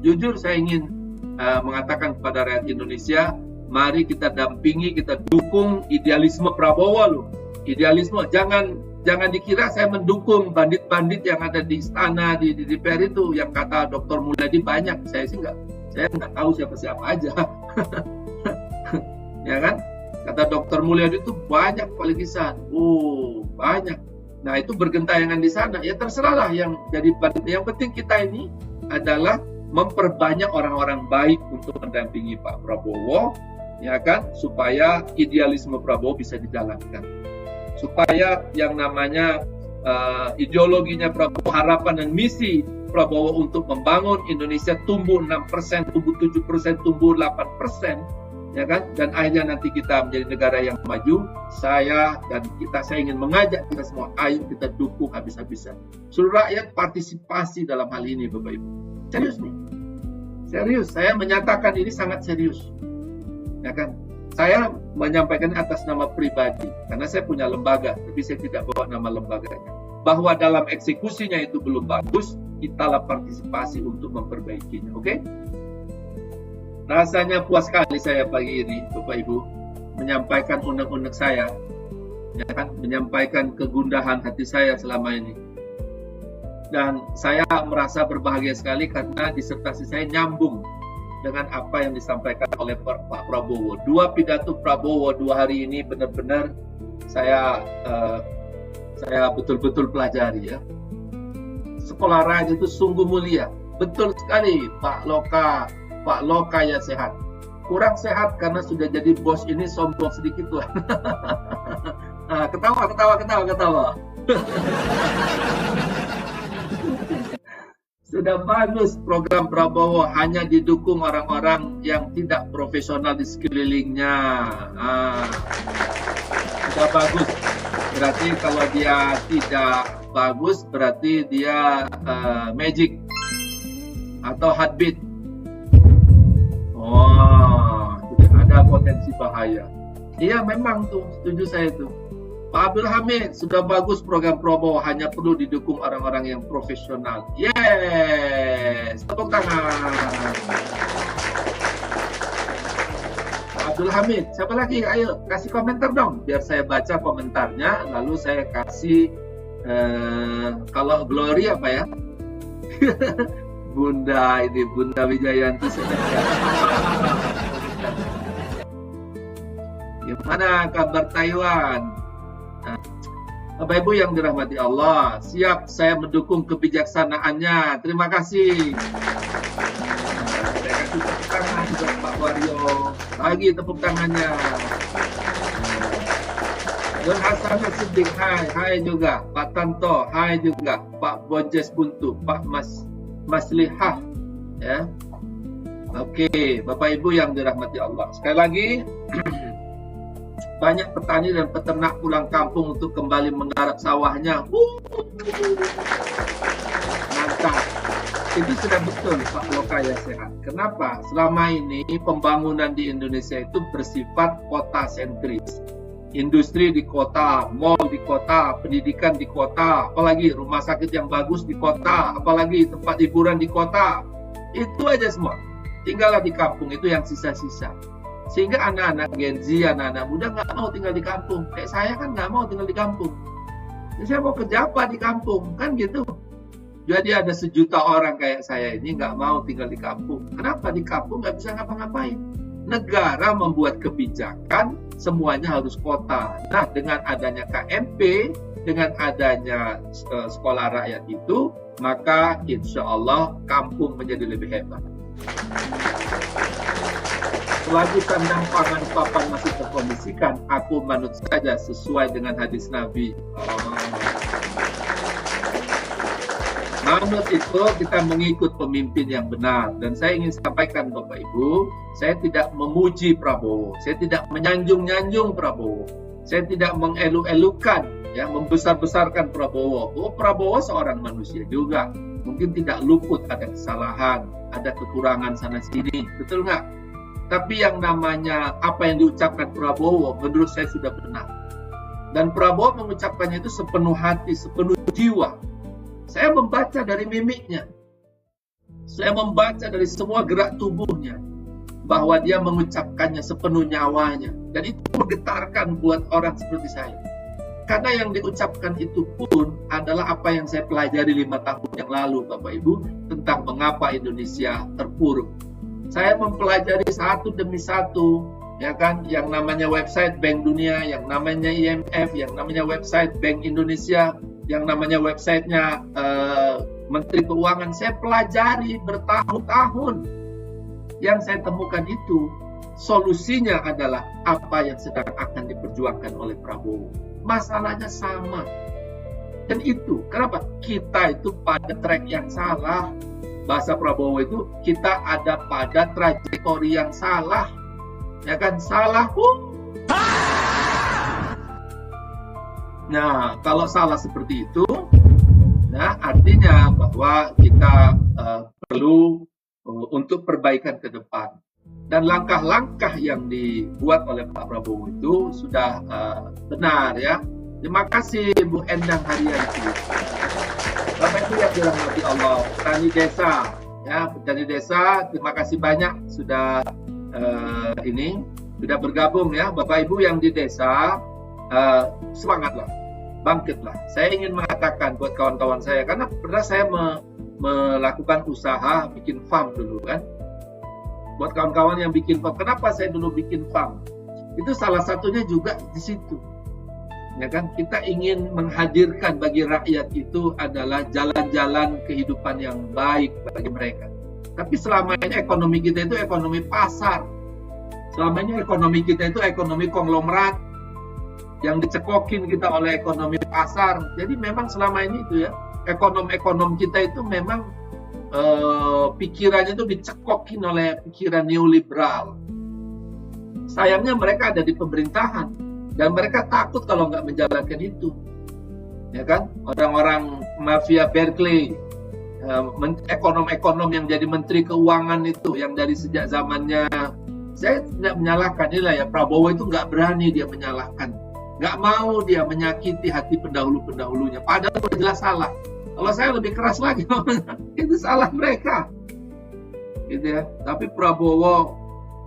jujur saya ingin mengatakan kepada rakyat Indonesia, mari kita dampingi, kita dukung idealisme Prabowo loh. Idealisme, jangan dikira saya mendukung bandit-bandit yang ada di istana, di DPR itu, yang kata Dr. Mulyadi banyak. Saya nggak tahu siapa-siapa aja. Ya kan? Kata Dr. Mulyadi itu banyak politisan. Banyak. Nah, itu bergentayangan di sana. Ya terserahlah yang jadi bandit. Yang penting kita ini adalah memperbanyak orang-orang baik untuk mendampingi Pak Prabowo, ya kan? Supaya idealisme Prabowo bisa dijalankan. Supaya yang namanya ideologinya Prabowo, harapan dan misi Prabowo untuk membangun Indonesia tumbuh 6%, tumbuh 7%, tumbuh 8%, ya kan? Dan akhirnya nanti kita menjadi negara yang maju. Saya ingin mengajak kita semua, ayo kita dukung habis-habisan. Seluruh rakyat partisipasi dalam hal ini, Bapak Ibu. Serius nih. Serius, saya menyatakan ini sangat serius. Ya kan? Saya menyampaikan atas nama pribadi, karena saya punya lembaga, tapi saya tidak bawa nama lembaganya. Bahwa dalam eksekusinya itu belum bagus, kitalah partisipasi untuk memperbaikinya, oke? Rasanya puas sekali saya pagi ini, Bapak Ibu, menyampaikan unek-unek saya, ya kan? Menyampaikan kegundahan hati saya selama ini. Dan saya merasa berbahagia sekali karena disertasi saya nyambung dengan apa yang disampaikan oleh Pak Prabowo. Dua pidato Prabowo 2 hari ini benar-benar saya betul-betul pelajari ya. Sekolah rakyat itu sungguh mulia. Betul sekali Pak Loka ya sehat. Kurang sehat karena sudah jadi bos ini sombong sedikit tuh. Nah, ketawa. Sudah bagus program Prabowo, hanya didukung orang-orang yang tidak profesional di sekelilingnya. Sudah bagus. Berarti kalau dia tidak bagus, berarti dia magic atau heartbeat. Jadi ada potensi bahaya. Iya memang tuh, setuju saya tuh. Pak Abdul Hamid, sudah bagus program Prabowo, hanya perlu didukung orang-orang yang profesional. Yes, tepuk tangan. Pak Abdul Hamid, siapa lagi? Ayo, kasih komentar dong, biar saya baca komentarnya, lalu saya kasih, kalau Glory apa ya? Bunda Wijayanti. Gimana kabar Taiwan? Bapak Ibu yang dirahmati Allah, siap saya mendukung kebijaksanaannya. Terima kasih. Saya kasih tepuk tangan juga Pak Wario. Lagi tepuk tangannya. Don Hasan Siddiq, hai juga. Pak Tanto, hai juga. Pak Bonjes Buntu, Pak Maslihah, ya. Oke, Bapak Ibu yang dirahmati Allah. Sekali lagi, banyak petani dan peternak pulang kampung untuk kembali menggarap sawahnya. Mantap. Itu sudah betul Pak Lokaya sehat. Kenapa? Selama ini pembangunan di Indonesia itu bersifat kota sentris. Industri di kota, mall di kota, pendidikan di kota, apalagi rumah sakit yang bagus di kota, apalagi tempat hiburan di kota. Itu aja semua. Tinggallah di kampung, itu yang sisa-sisa. Sehingga anak-anak Gen Z, anak-anak muda nggak mau tinggal di kampung. Kayak saya kan nggak mau tinggal di kampung. Jadi saya mau kerja apa di kampung, kan gitu. Jadi ada 1 juta orang kayak saya ini nggak mau tinggal di kampung. Kenapa? Di kampung nggak bisa ngapa-ngapain. Negara membuat kebijakan, semuanya harus kota. Nah, dengan adanya KMP, dengan adanya sekolah rakyat itu, maka insya Allah kampung menjadi lebih hebat. Selagi kandang pangan papan masih terkondisikan, aku manut saja sesuai dengan hadis Nabi. Manut itu kita mengikut pemimpin yang benar. Dan saya ingin sampaikan Bapak Ibu, saya tidak memuji Prabowo, saya tidak menyanjung-nyanjung Prabowo, saya tidak mengelu-elukan, ya, membesar-besarkan Prabowo. Prabowo seorang manusia juga, mungkin tidak luput, ada kesalahan, ada kekurangan sana sini, betul nggak? Tapi yang namanya apa yang diucapkan Prabowo menurut saya sudah benar. Dan Prabowo mengucapkannya itu sepenuh hati, sepenuh jiwa. Saya membaca dari mimiknya. Saya membaca dari semua gerak tubuhnya bahwa dia mengucapkannya sepenuh nyawanya. Dan itu menggetarkan buat orang seperti saya. Karena yang diucapkan itu pun adalah apa yang saya pelajari 5 tahun yang lalu, Bapak Ibu, tentang mengapa Indonesia terpuruk. Saya mempelajari satu demi satu, ya kan, yang namanya website Bank Dunia, yang namanya IMF, yang namanya website Bank Indonesia, yang namanya websitenya Menteri Keuangan. Saya pelajari bertahun-tahun. Yang saya temukan itu solusinya adalah apa yang sedang akan diperjuangkan oleh Prabowo. Masalahnya sama. Dan itu, kenapa? Kita itu pada track yang salah. Bahasa Prabowo itu, kita ada pada trajektori yang salah. Ya kan? Salah pun. Nah, kalau salah seperti itu, nah artinya bahwa kita perlu untuk perbaikan ke depan. Dan langkah-langkah yang dibuat oleh Pak Prabowo itu sudah benar ya. Terima kasih Bu Endang Haryanti. Bapak Ibu yang dirahmati Allah, petani desa ya, petani desa, terima kasih banyak sudah sudah bergabung ya. Bapak Ibu yang di desa, semangatlah, bangkitlah. Saya ingin mengatakan buat kawan-kawan saya, karena pernah saya melakukan usaha bikin farm dulu kan. Buat kawan-kawan yang bikin farm, kenapa saya dulu bikin farm? Itu salah satunya juga di situ. Ya kan, kita ingin menghadirkan bagi rakyat itu adalah jalan-jalan kehidupan yang baik bagi mereka. Tapi selama ini ekonomi kita itu ekonomi pasar. Selama ini ekonomi kita itu ekonomi konglomerat yang dicekokin kita oleh ekonomi pasar. Jadi memang selama ini itu ya, ekonom kita itu memang pikirannya itu dicekokin oleh pikiran neoliberal. Sayangnya mereka ada di pemerintahan dan mereka takut kalau nggak menjalankan itu, ya kan? Orang-orang mafia Berkeley, ekonom-ekonom yang jadi menteri keuangan itu, yang dari sejak zamannya, saya tidak menyalahkan inilah ya, Prabowo itu nggak berani dia menyalahkan, nggak mau dia menyakiti hati pendahulu-pendahulunya, padahal itu jelas salah. Kalau saya lebih keras lagi, itu salah mereka, gitu ya. Tapi Prabowo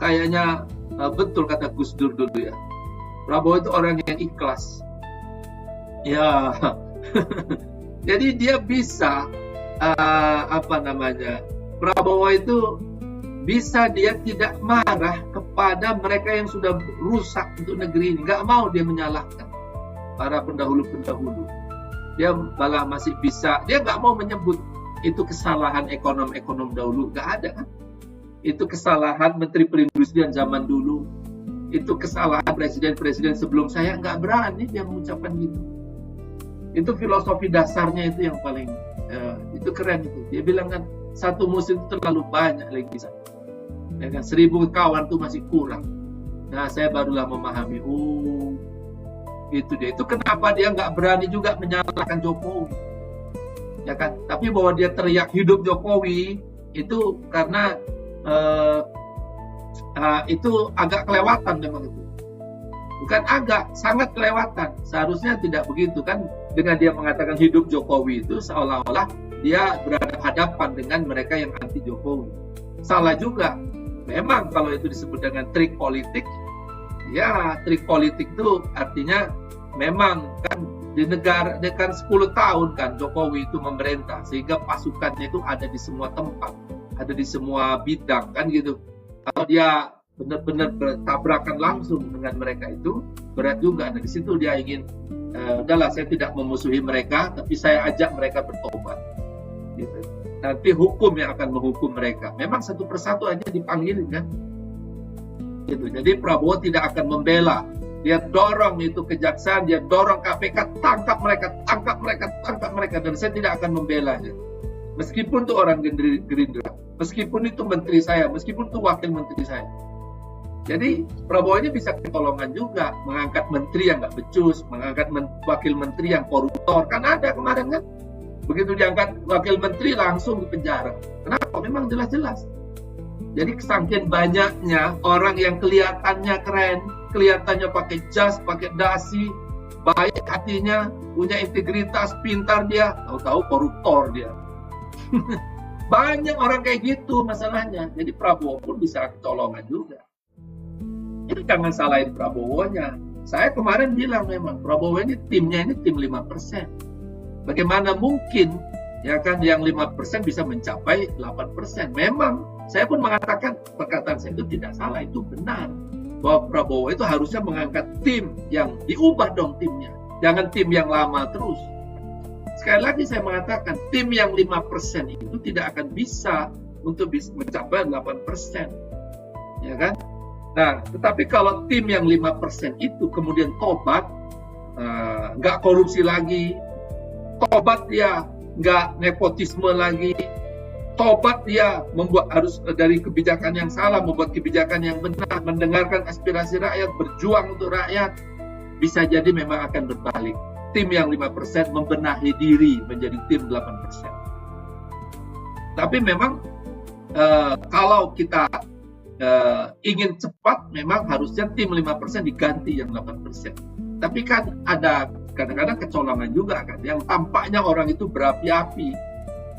kayaknya betul kata Gus Dur dulu ya. Prabowo itu orang yang ikhlas, ya. Jadi dia bisa Prabowo itu bisa dia tidak marah kepada mereka yang sudah rusak untuk negeri ini. Nggak mau dia menyalahkan para pendahulu-pendahulu. Dia malah masih bisa, dia nggak mau menyebut itu kesalahan ekonom-ekonom dahulu, nggak ada kan? Itu kesalahan Menteri Perindustrian zaman dulu, itu kesalahan presiden-presiden sebelum saya, nggak berani dia mengucapkan gitu. Itu filosofi dasarnya itu yang paling, itu keren itu. Dia bilang kan, satu musim itu terlalu banyak lagi, ya kan? 1000 kawan itu masih kurang. Nah, saya barulah memahami, itu dia. Itu kenapa dia nggak berani juga menyalahkan Jokowi, ya kan? Tapi bahwa dia teriak hidup Jokowi itu karena itu agak kelewatan memang itu. Bukan agak, sangat kelewatan. Seharusnya tidak begitu kan? Dengan dia mengatakan hidup Jokowi itu seolah-olah dia berhadapan dengan mereka yang anti Jokowi. Salah juga. Memang kalau itu disebut dengan trik politik, ya, trik politik itu artinya memang kan di negara kan 10 tahun kan Jokowi itu memerintah sehingga pasukannya itu ada di semua tempat, ada di semua bidang kan gitu. Kalau dia benar-benar bertabrakan langsung dengan mereka itu berat juga. Nah, di situ dia ingin udahlah saya tidak memusuhi mereka, tapi saya ajak mereka bertobat. Gitu. Nanti hukum yang akan menghukum mereka. Memang satu persatu aja dipanggil kan. Gitu. Jadi Prabowo tidak akan membela. Dia dorong itu kejaksaan, dia dorong KPK, tangkap mereka. Dan saya tidak akan membelanya. Meskipun itu orang Gerindra, meskipun itu menteri saya, meskipun itu wakil menteri saya. Jadi Prabowo ini bisa ketolongan juga, mengangkat menteri yang nggak becus, mengangkat wakil menteri yang koruptor. Kan ada kemarin kan, begitu diangkat wakil menteri langsung dipenjara. Kenapa? Memang jelas-jelas. Jadi saking banyaknya orang yang kelihatannya keren, kelihatannya pakai jas, pakai dasi, baik hatinya, punya integritas, pintar dia, tahu-tahu koruptor dia. Banyak orang kayak gitu masalahnya. Jadi Prabowo pun bisa kecolongan juga. Jadi jangan salahin Prabowo-nya. Saya kemarin bilang memang Prabowo ini timnya ini tim 5%. Bagaimana mungkin ya kan yang 5% bisa mencapai 8%? Memang saya pun mengatakan perkataan saya itu tidak salah, itu benar. Bahwa Prabowo itu harusnya mengangkat tim yang diubah dong timnya. Jangan tim yang lama terus. Sekali lagi saya mengatakan tim yang 5% itu tidak akan bisa untuk bisa mencapai 8%. Ya kan? Nah, tetapi kalau tim yang 5% itu kemudian tobat, nggak korupsi lagi, tobat dia nggak nepotisme lagi, tobat dia membuat harus dari kebijakan yang salah, membuat kebijakan yang benar, mendengarkan aspirasi rakyat, berjuang untuk rakyat, bisa jadi memang akan berbalik. Tim yang 5% membenahi diri menjadi tim 8%. Tapi memang kalau kita ingin cepat, memang harusnya tim 5% diganti yang 8%. Tapi kan ada kadang-kadang kecolongan juga kan, yang tampaknya orang itu berapi-api,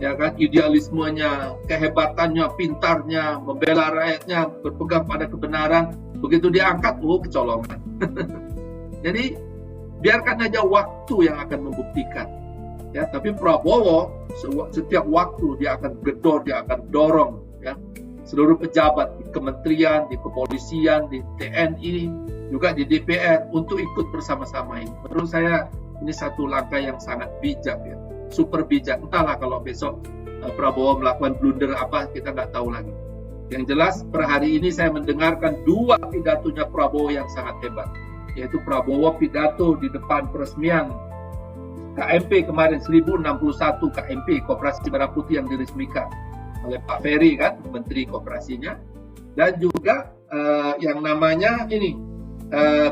ya kan, idealismenya, kehebatannya, pintarnya, membela rakyatnya, berpegang pada kebenaran, begitu diangkat, kecolongan. Jadi biarkan aja waktu yang akan membuktikan. Ya, tapi Prabowo setiap waktu dia akan gedor, dia akan dorong, ya, seluruh pejabat di kementerian, di kepolisian, di TNI, juga di DPR untuk ikut bersama-sama ini. Menurut saya ini satu langkah yang sangat bijak, ya, super bijak. Entahlah kalau besok Prabowo melakukan blunder apa, kita nggak tahu lagi. Yang jelas per hari ini saya mendengarkan dua pidatonya Prabowo yang sangat hebat, yaitu Prabowo pidato di depan peresmian KMP kemarin, 1061 KMP, Koperasi Merah Putih yang diresmikan oleh Pak Ferry kan, Menteri Koperasinya, dan juga yang namanya ini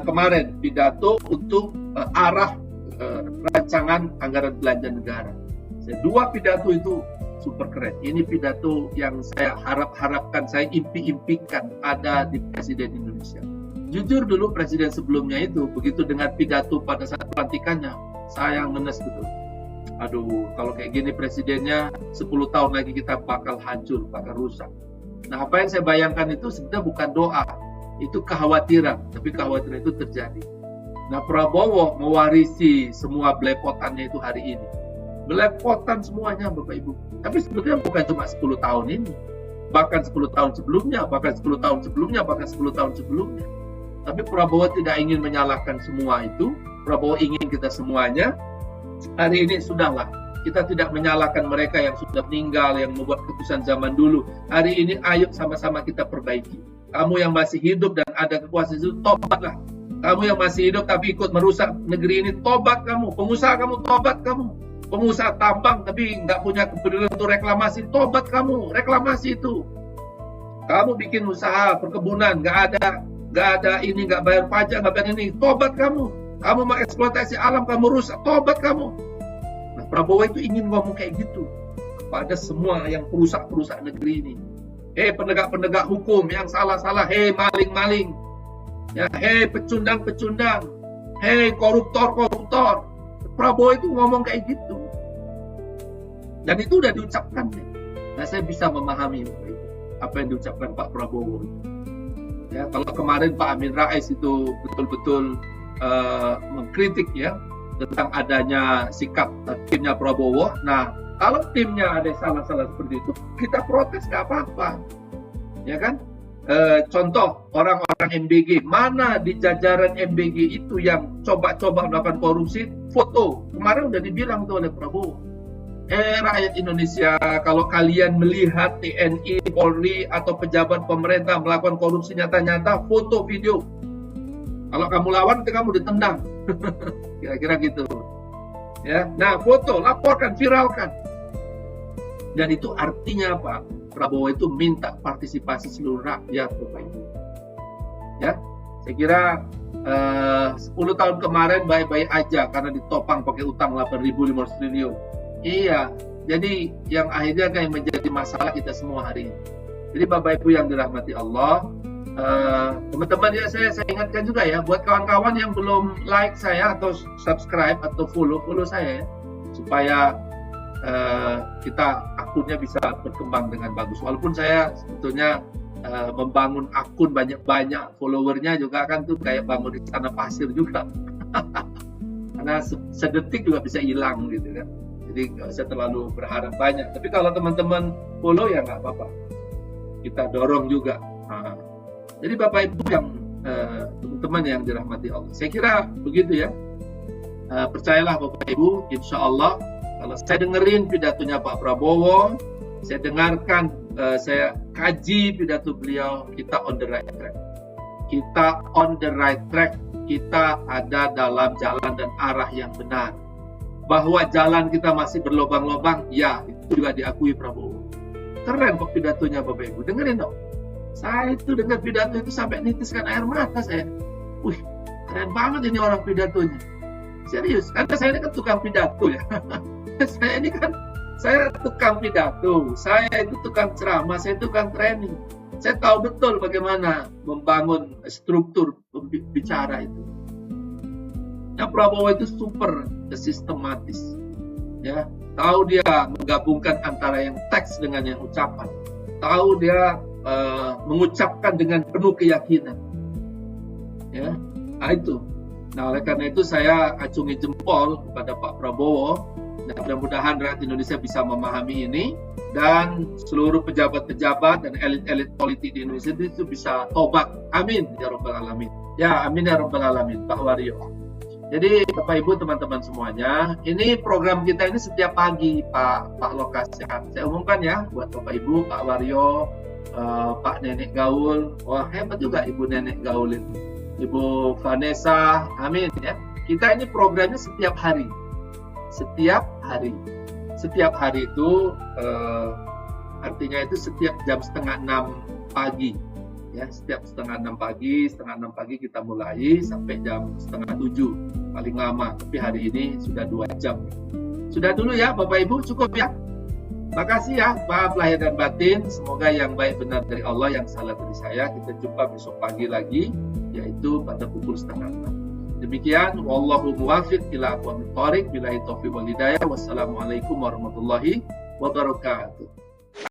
kemarin pidato untuk arah rancangan anggaran belanja negara. Dua pidato itu super keren. Ini pidato yang saya harapkan, saya impi-impikan ada di Presiden Indonesia. Jujur dulu Presiden sebelumnya itu begitu dengan pidato pada saat pelantikannya, saya ngenes betul. Aduh, kalau kayak gini presidennya 10 tahun lagi kita bakal hancur, bakal rusak. Nah, apa yang saya bayangkan itu sebenarnya bukan doa, itu kekhawatiran, tapi kekhawatiran itu terjadi. Nah, Prabowo mewarisi semua belepotannya itu hari ini. Belepotan semuanya Bapak Ibu. Tapi sebetulnya bukan cuma 10 tahun ini. Bahkan 10 tahun sebelumnya, bahkan 10 tahun sebelumnya, bahkan 10 tahun sebelumnya. Tapi Prabowo tidak ingin menyalahkan semua itu. Prabowo ingin kita semuanya hari ini sudahlah, kita tidak menyalahkan mereka yang sudah meninggal, yang membuat keputusan zaman dulu. Hari ini ayo sama-sama kita perbaiki. Kamu yang masih hidup dan ada kekuasaan itu, tobatlah. Kamu yang masih hidup tapi ikut merusak negeri ini, tobat kamu. Pengusaha kamu, tobat kamu. Pengusaha tambang tapi nggak punya kepedulian untuk reklamasi, tobat kamu. Reklamasi itu. Kamu bikin usaha perkebunan, nggak ada ini, nggak bayar pajak, nggak bayar ini, tobat kamu. Kamu mengeksploitasi alam, kamu rusak, tobat kamu. Nah, Prabowo itu ingin ngomong kayak gitu kepada semua yang perusak-perusak negeri ini. Hei penegak-penegak hukum yang salah-salah, hei maling-maling, ya, hei pecundang-pecundang, hei koruptor-koruptor. Prabowo itu ngomong kayak gitu. Dan itu udah diucapkan. Ya. Nah, saya bisa memahami apa yang diucapkan Pak Prabowo. Ya, kalau kemarin Pak Amin Rais itu betul-betul mengkritik ya tentang adanya sikap timnya Prabowo. Nah, kalau timnya ada salah-salah seperti itu, kita protes nggak apa-apa, ya kan? Contoh orang-orang MBG, mana di jajaran MBG itu yang coba-coba melakukan korupsi, foto kemarin udah dibilang tuh oleh Prabowo. Rakyat Indonesia, kalau kalian melihat TNI, Polri atau pejabat pemerintah melakukan korupsi nyata-nyata, foto, video. Kalau kamu lawan, itu kamu ditendang. Kira-kira gitu. Ya, nah foto, laporkan, viralkan. Dan itu artinya apa? Prabowo itu minta partisipasi seluruh rakyat, Bapak Ibu. Ya, saya kira 10 tahun kemarin baik-baik aja karena ditopang pakai utang 8.500 triliun. Iya, jadi yang akhirnya kayak menjadi masalah kita semua hari ini. Jadi Bapak Ibu yang dirahmati Allah, teman-teman ya, saya ingatkan juga ya, buat kawan-kawan yang belum like saya atau subscribe atau follow saya ya, supaya kita akunnya bisa berkembang dengan bagus. Walaupun saya sebetulnya membangun akun banyak-banyak followernya juga kan tuh kayak bangun istana pasir juga. Karena sedetik juga bisa hilang gitu kan. Jadi nggak usah terlalu berharap banyak. Tapi kalau teman-teman follow ya nggak apa-apa. Kita dorong juga. Nah, jadi Bapak Ibu yang teman-teman yang dirahmati Allah. Saya kira begitu ya. Percayalah Bapak Ibu, insya Allah kalau saya dengerin pidatonya Pak Prabowo, saya dengarkan, saya kaji pidato beliau, kita on the right track. Kita on the right track. Kita ada dalam jalan dan arah yang benar. Bahwa jalan kita masih berlobang-lobang, ya itu juga diakui Prabowo. Keren kok pidatonya Bapak Ibu, dengerin dong. Saya itu dengar pidato itu sampai nitiskan air mata saya. Wih, keren banget ini orang pidatonya. Serius, karena saya ini kan tukang pidato ya. Saya tukang pidato, saya itu tukang ceramah, saya tukang training. Saya tahu betul bagaimana membangun struktur bicara itu. Nah, Prabowo itu super sistematis, ya. Tahu dia menggabungkan antara yang teks dengan yang ucapan. Tahu dia mengucapkan dengan penuh keyakinan, ya. Nah, itu. Nah, oleh karena itu saya acungi jempol kepada Pak Prabowo. Dan mudah-mudahan rakyat Indonesia bisa memahami ini dan seluruh pejabat-pejabat dan elit-elit politik di Indonesia itu bisa tobat. Amin ya Rabbal Alamin. Ya, amin ya Rabbal Alamin, Pak Wario. Jadi Bapak Ibu teman-teman semuanya, ini program kita ini setiap pagi Pak Lokasi. Saya umumkan ya buat Bapak Ibu, Pak Wario, Pak Nenek Gaul. Wah, hebat juga Ibu Nenek Gaul ini. Ibu Vanessa, amin ya. Kita ini programnya setiap hari. Setiap hari itu artinya itu setiap jam 5:30 pagi ya, setiap 5:30 pagi kita mulai sampai jam 6:30 paling lama, tapi hari ini sudah 2 jam. Sudah dulu ya Bapak Ibu, cukup ya. Makasih ya, maaf lahir dan batin, semoga yang baik benar dari Allah, yang salah dari saya. Kita jumpa besok pagi lagi, yaitu pada pukul 5:30. Demikian, wallahu muwaffiq ila aqwamit thoriq, billahi taufiq wal hidayah. Wassalamualaikum warahmatullahi wabarakatuh.